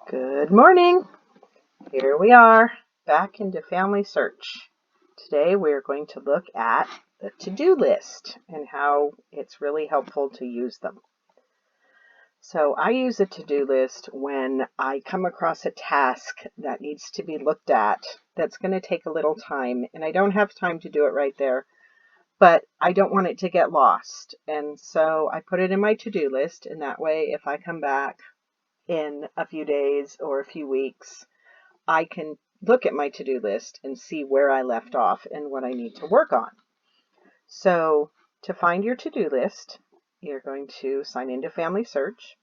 Good morning. Here we are back into FamilySearch. Today we are going to look at the to-do list and how it's really helpful to use them. So I use a to-do list when I come across a task that needs to be looked at that's going to take a little time, and I don't have time to do it right there, but I don't want it to get lost. And so I put it in my to-do list, and that way if I come back in a few days or a few weeks, I can look at my to-do list and see where I left off and what I need to work on. So to find your to-do list, you're going to sign into FamilySearch,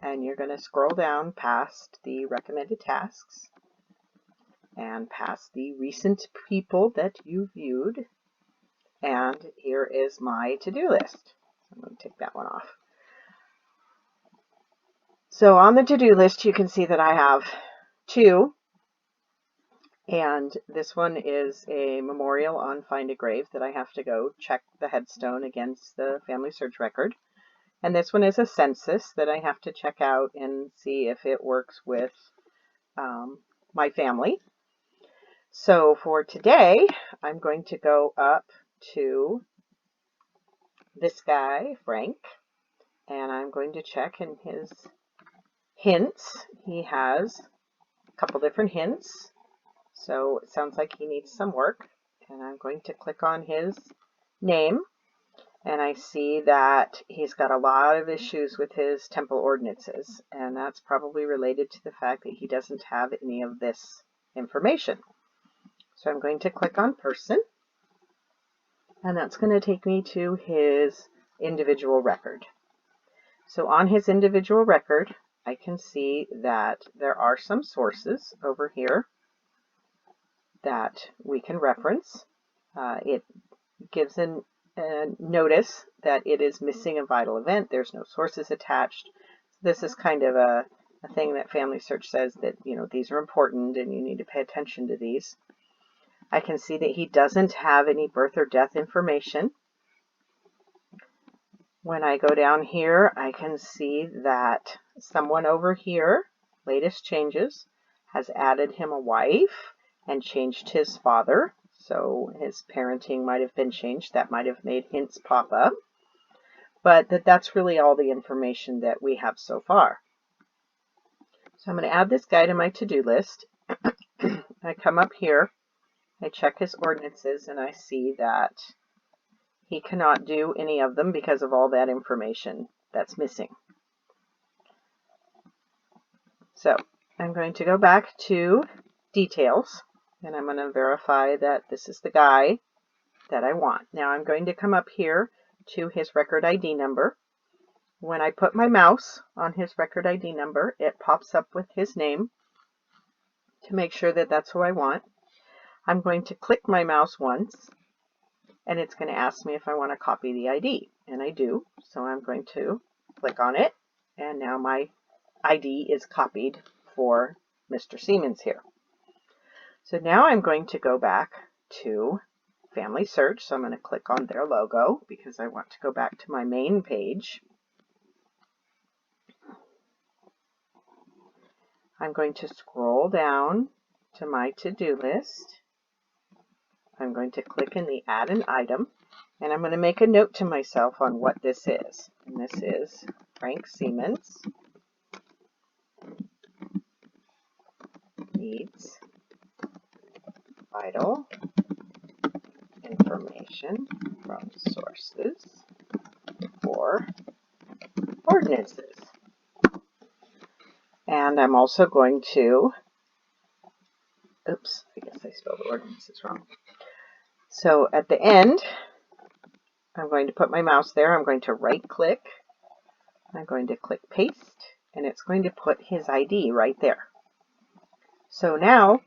and you're going to scroll down past the recommended tasks and past the recent people that you viewed. And here is my to-do list. I'm going to take that one off. So on the to-do list, you can see that I have two. And this one is a memorial on Find a Grave that I have to go check the headstone against the FamilySearch record. And this one is a census that I have to check out and see if it works with my family. So for today, I'm going to go up to this guy, Frank, and I'm going to check in his hints. He has a couple different hints. So it sounds like he needs some work, and I'm going to click on his name, and I see that he's got a lot of issues with his temple ordinances, and that's probably related to the fact that he doesn't have any of this information. So I'm going to click on person, and that's going to take me to his individual record. So on his individual record, I can see that there are some sources over here that we can reference. It gives a notice that it is missing a vital event. There's no sources attached. This is kind of a thing that FamilySearch says that, these are important and you need to pay attention to these. I can see that he doesn't have any birth or death information. When I go down here, I can see that someone over here, latest changes, has added him a wife and changed his father. So his parenting might have been changed. That might have made hints pop up. But that's really all the information that we have so far. So I'm going to add this guy to my to-do list. I come up here, I check his ordinances, and I see that he cannot do any of them because of all that information that's missing. So I'm going to go back to details, and I'm going to verify that this is the guy that I want. Now I'm going to come up here to his record ID number. When I put my mouse on his record ID number, it pops up with his name to make sure that that's who I want. I'm going to click my mouse once, and it's going to ask me if I want to copy the ID, and I do. So I'm going to click on it, and now my ID is copied for Mr. Siemens here. So now I'm going to go back to FamilySearch. So I'm going to click on their logo because I want to go back to my main page. I'm going to scroll down to my to-do list. I'm going to click in the Add an Item, and I'm going to make a note to myself on what this is. And this is Frank Siemens needs vital information from sources for ordinances. And I'm also going to, oops, I guess I spelled ordinances wrong. So at the end, I'm going to put my mouse there. I'm going to right click. I'm going to click paste, and it's going to put his ID right there. So now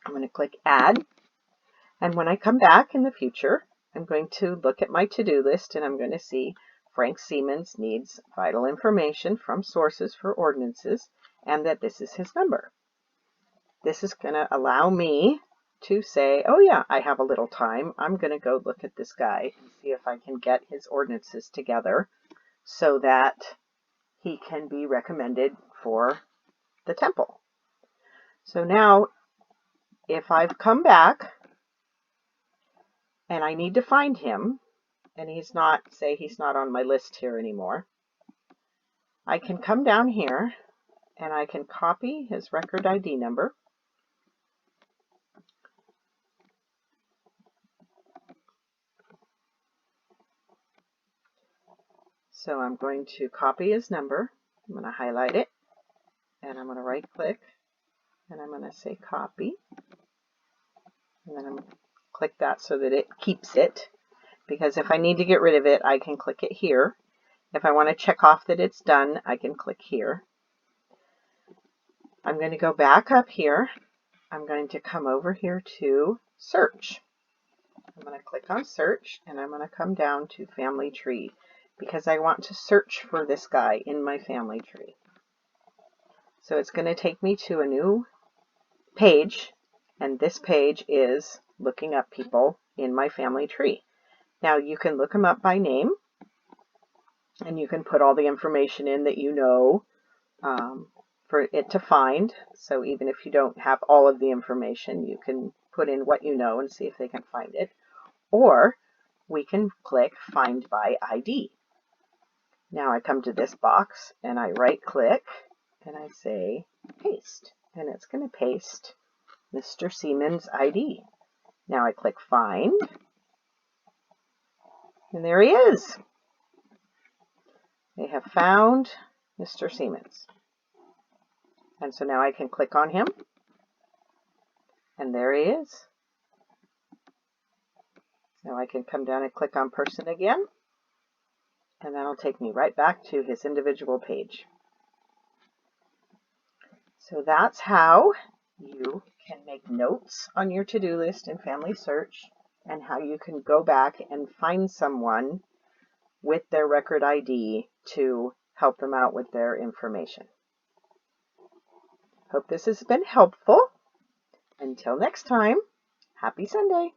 I'm going to click add. And when I come back in the future, I'm going to look at my to-do list, and I'm going to see Frank Siemens needs vital information from sources for ordinances, and that this is his number. This is going to allow me to say, oh yeah, I have a little time. I'm going to go look at this guy and see if I can get his ordinances together so that he can be recommended for the temple. So now, if I've come back and I need to find him, and he's not on my list here anymore, I can come down here and I can copy his record ID number. So I'm going to copy his number. I'm going to highlight it, and I'm going to right click, and I'm going to say copy. And then I'm going to click that so that it keeps it, because if I need to get rid of it, I can click it here. If I want to check off that it's done, I can click here. I'm going to go back up here. I'm going to come over here to search. I'm going to click on search, and I'm going to come down to family tree, because I want to search for this guy in my family tree. So it's going to take me to a new page, and this page is looking up people in my family tree. Now you can look them up by name, and you can put all the information in that you know for it to find. So even if you don't have all of the information, you can put in what you know and see if they can find it. Or we can click Find by ID. Now I come to this box and I right click and I say paste, and it's going to paste Mr. Seaman's ID. Now I click Find, and there he is. They have found Mr. Seaman's. And so now I can click on him, and there he is. Now I can come down and click on person again, and that'll take me right back to his individual page. So that's how you can make notes on your to-do list in FamilySearch, and how you can go back and find someone with their record ID to help them out with their information. Hope this has been helpful. Until next time, happy Sunday.